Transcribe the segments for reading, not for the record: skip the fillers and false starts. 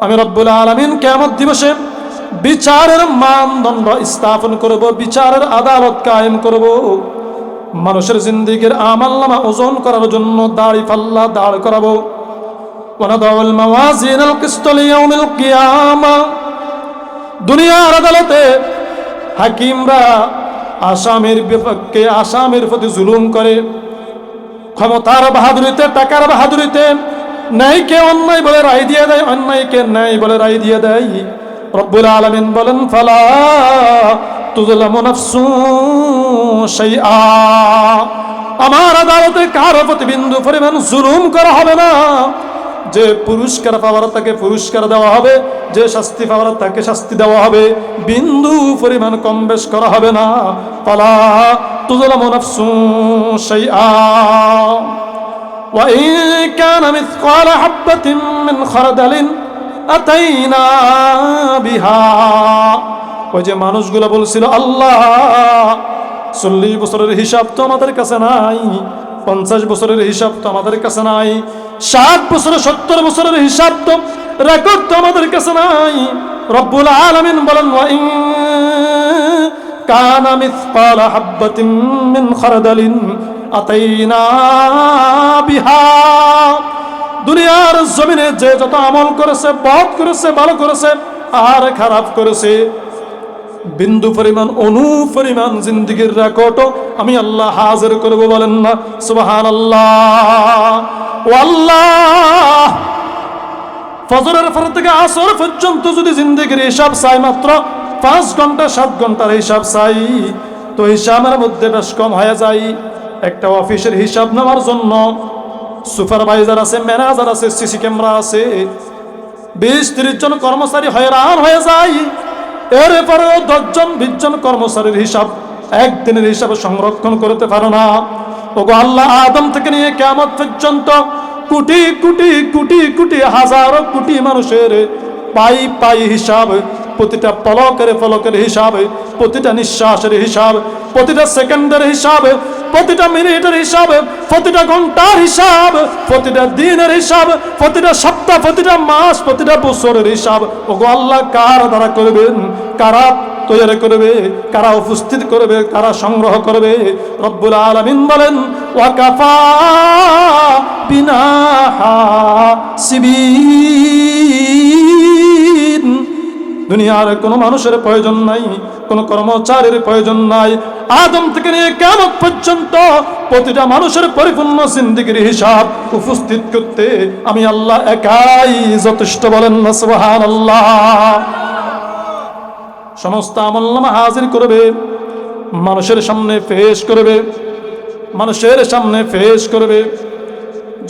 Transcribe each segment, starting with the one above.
আমি রব্বুল আলামিন কিয়ামত দিবসে বিচারের মানদণ্ড স্থাপন করব, বিচারের আদালত কায়েম করব। মানুষের জিন্দেগির আমলনামা ওজন করার জন্য দাড়ি পাল্লা দাঁড় করাবো। ওয়ানাদাউল মাওয়াজিনাল কিসত লিয়াউমিল কিয়ামা, দুনিয়ার আদালতে হাকিমরা আসামির বিপক্ষে আসামির প্রতি জুলুম করে, ক্ষমতার বাহাদুরিতে, টাকার বাহাদুরিতে ন্যায়কে অন্যায় বলে রায় দিয়ে দেয়, অন্যায়কে ন্যায় বলে রায় দিয়ে দেয়। রব্বুল আলামিন বলেন, ফালা তুযলামু নাফসুন শাইআ, আমার আদালতে কারো প্রতি বিন্দু পরিমাণ জুলুম করা হবে না। যে পুরস্কার পাওয়ার তাকে পুরস্কার দেওয়া হবে, যে শাস্তি পাওয়ার তাকে শাস্তি দেওয়া হবে, বিন্দু পরিমাণ কম বেশ করা হবে না। ফালা তুযলামু নাফসুন শাইআ ওয়া ইন কানা মিসকালা হাববাতিন মিন খারদালিন আতাইনা বিহা। ওই যে মানুষগুলো বলছিল, আল্লাহ 40 বছরের হিসাব তো আমাদের কাছে নাই, 50 বছরের হিসাব তো আমাদের কাছে নাই, 60 বছরের 70 বছরের হিসাব তো রেকর্ড তো আমাদের কাছে নাই। রব্বুল আলামিন বলেন, ওয়া ইন কানা মিসকালা হাববাতিন মিন খারদালিন আতাইনা বিহা। দুনিয়ার জমিনে যে যত আমল করেছে, বদ করেছে, ভালো করেছে আর খারাপ করেছে, বিন্দু পরিমাণ অনু পরিমাণ জিন্দেগির রেকর্ডও আমি আল্লাহ হাজির করব। বলেন না সুবহানাল্লাহ। ও আল্লাহ, ফজরের পর থেকে আসর পর্যন্ত যদি জিন্দেগির হিসাব চাই, মাত্র 5 ঘন্টা 7 ঘন্টার হিসাব চাই, তো হিসাবের মধ্যে বেশ কম হয়ে যায়। একটা অফিসের হিসাব নেওয়ার জন্য সুপারভাইজার আছে, ম্যানেজার আছে, সিসি ক্যামেরা আছে, 20-30 জন কর্মচারী হয়রান হয়ে যায়। এরপরেও 10 জন 20 জন কর্মচারীর হিসাব একদিনের হিসাবে সংরক্ষণ করতে পারো না। ওগো আল্লাহ, আদম থেকে নিয়ে কিয়ামত পর্যন্ত কোটি কোটি কোটি কোটি হাজারো কোটি মানুষের পাই পাই হিসাব, প্রতিটা পলকের পলকের হিসাব, প্রতিটা নিঃশ্বাসের হিসাব, প্রতিটা সেকেন্ডের হিসাব, প্রতিটা মিনিটের হিসাব, প্রতিটা ঘন্টার হিসাব, প্রতিটা দিনের হিসাব, প্রতিটা সপ্তাহ, প্রতিটা মাস, প্রতিটা বছরের হিসাব ওগো আল্লাহ কার দ্বারা করবেন, কারা তৈরি করবে, কারা উপস্থিত করবে, কারা সংগ্রহ করবে? রব্বুল আলামিন বলেন, ওয়া কাফা বিনা হাসিবিন। দুনিয়ার কোনো মানুষের প্রয়োজন নাই, কোনো কর্মচারীর প্রয়োজন নাই। আদম থেকে নিয়ে কিয়ামত পর্যন্ত প্রতিটা মানুষের পরিপূর্ণ জিন্দেগির হিসাব উপস্থিত করতে আমি আল্লাহ একাই যথেষ্ট। বলেন না সুবহানাল্লাহ। সমস্ত আমলনামা হাজির করবে, মানুষের সামনে পেশ করবে, মানুষের সামনে পেশ করবে।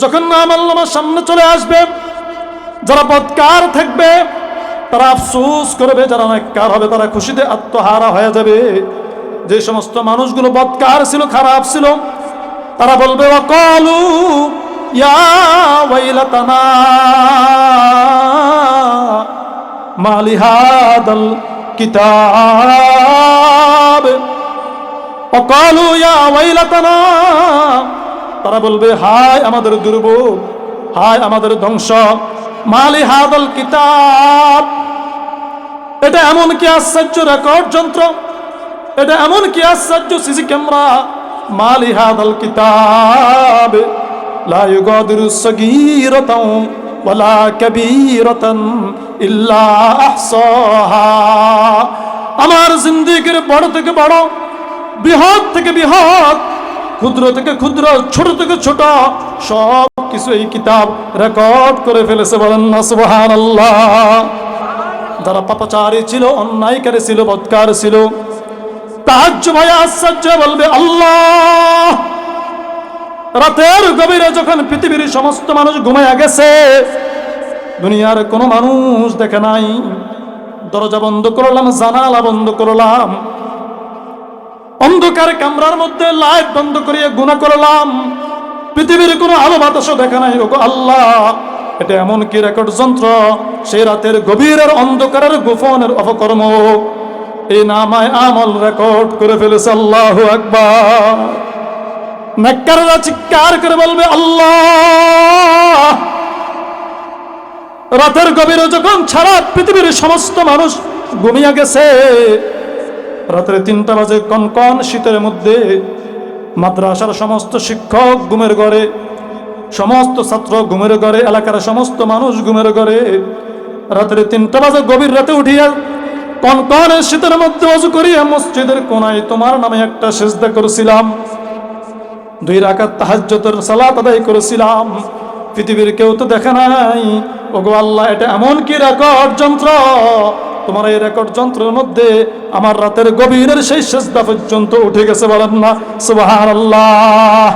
যখন আমলনামা সামনে চলে আসবে, যারা বদকার থাকবে তারা আফসোস করবে, যারা নেককার হবে তারা খুশিতে আত্মহারা হয়ে যাবে। যে সমস্ত মানুষগুলো বদকার ছিল, খারাপ ছিল, তারা বলবে, ওয়াকালু ইয়া ওয়াইলাতানা মালি হাদাল কিতাব। ওয়াকালু ইয়া ওয়াইলাতানা, তারা বলবে, হায় আমাদের দুর্ভোগ, হায় আমাদের ধ্বংস। মালি হাদাল কিতাব, এটা এমন কি আশ্চর্য রেকর্ড যন্ত্র, এটা এমন কি আশ্চর্য সিসি ক্যামেরা। মালি হাদাল কিতাব লা ইউগাদিরু সগীরাতাও ওয়ালা কাবীরাতান ইল্লা আহসাহা। আমার জিন্দেগির বড় থেকে বড়, বৃহৎ থেকে বৃহৎ, ক্ষুদ্র থেকে ক্ষুদ্র, ছোট থেকে ছোট সব কিছু এই কিতাব রেকর্ড করে ফেলেছে। বলেন না সুবহানাল্লাহ। যারা পাপাচারী ছিল, অন্যায়কারী ছিল, বদকার ছিল, তাহাজ্জুদ ভয়ে আশ্চর্য বলবে, আল্লাহ, রাতের গভীরে যখন পৃথিবীর সমস্ত মানুষ ঘুমায়া গেছে, দুনিয়ার কোনো মানুষ দেখে নাই, দরজা বন্ধ করলাম, জানালা বন্ধ করলাম, অন্ধকার কামরার মধ্যে লাইট বন্ধ করিয়ে গুনাহ করলাম, পৃথিবীর কোনো আলো বাতাসও দেখা নাই। ওগো আল্লাহ, এটা এমন কি রেকর্ড যন্ত্র, সেই রাতের গভীরের অন্ধকারের গোপনের অপকর্ম এই নামায় আমল রেকর্ড করে ফেলেছে। আল্লাহু আকবার। নেককাররা চিৎকার করে বলবে, আল্লাহ, রাতের গভীরে যখন সারা পৃথিবীর সমস্ত মানুষ ঘুমিয়ে গেছে, রাত্রে 3টা বাজে কনকন শীতের মধ্যে মাদ্রাসার সমস্ত শিক্ষক ঘুমের ঘরে, সমস্ত ছাত্র ঘুমের ঘরে, এলাকার সমস্ত মানুষ ঘুমের ঘরে, রাত্রে 3টা বাজে গভীর রাতে উঠিয়া কনকনের শীতের মধ্যে ওযু করিয়া মসজিদের কোনায় তোমার নামে একটা সিজদা করেছিলাম, 2 রাকাত তাহাজ্জুদের সালাত আদায় করেছিলাম। পৃথিবীর কেউ তো দেখে নাই। ওগো আল্লাহ, এটা এমন কি রেকর্ড যন্ত্র, তোমার এই রেকর্ড যন্ত্রের মধ্যে আমার রাতের গভীরের সেই সিজদা পর্যন্ত উঠে গেছে, বলেন না সুবহানাল্লাহ।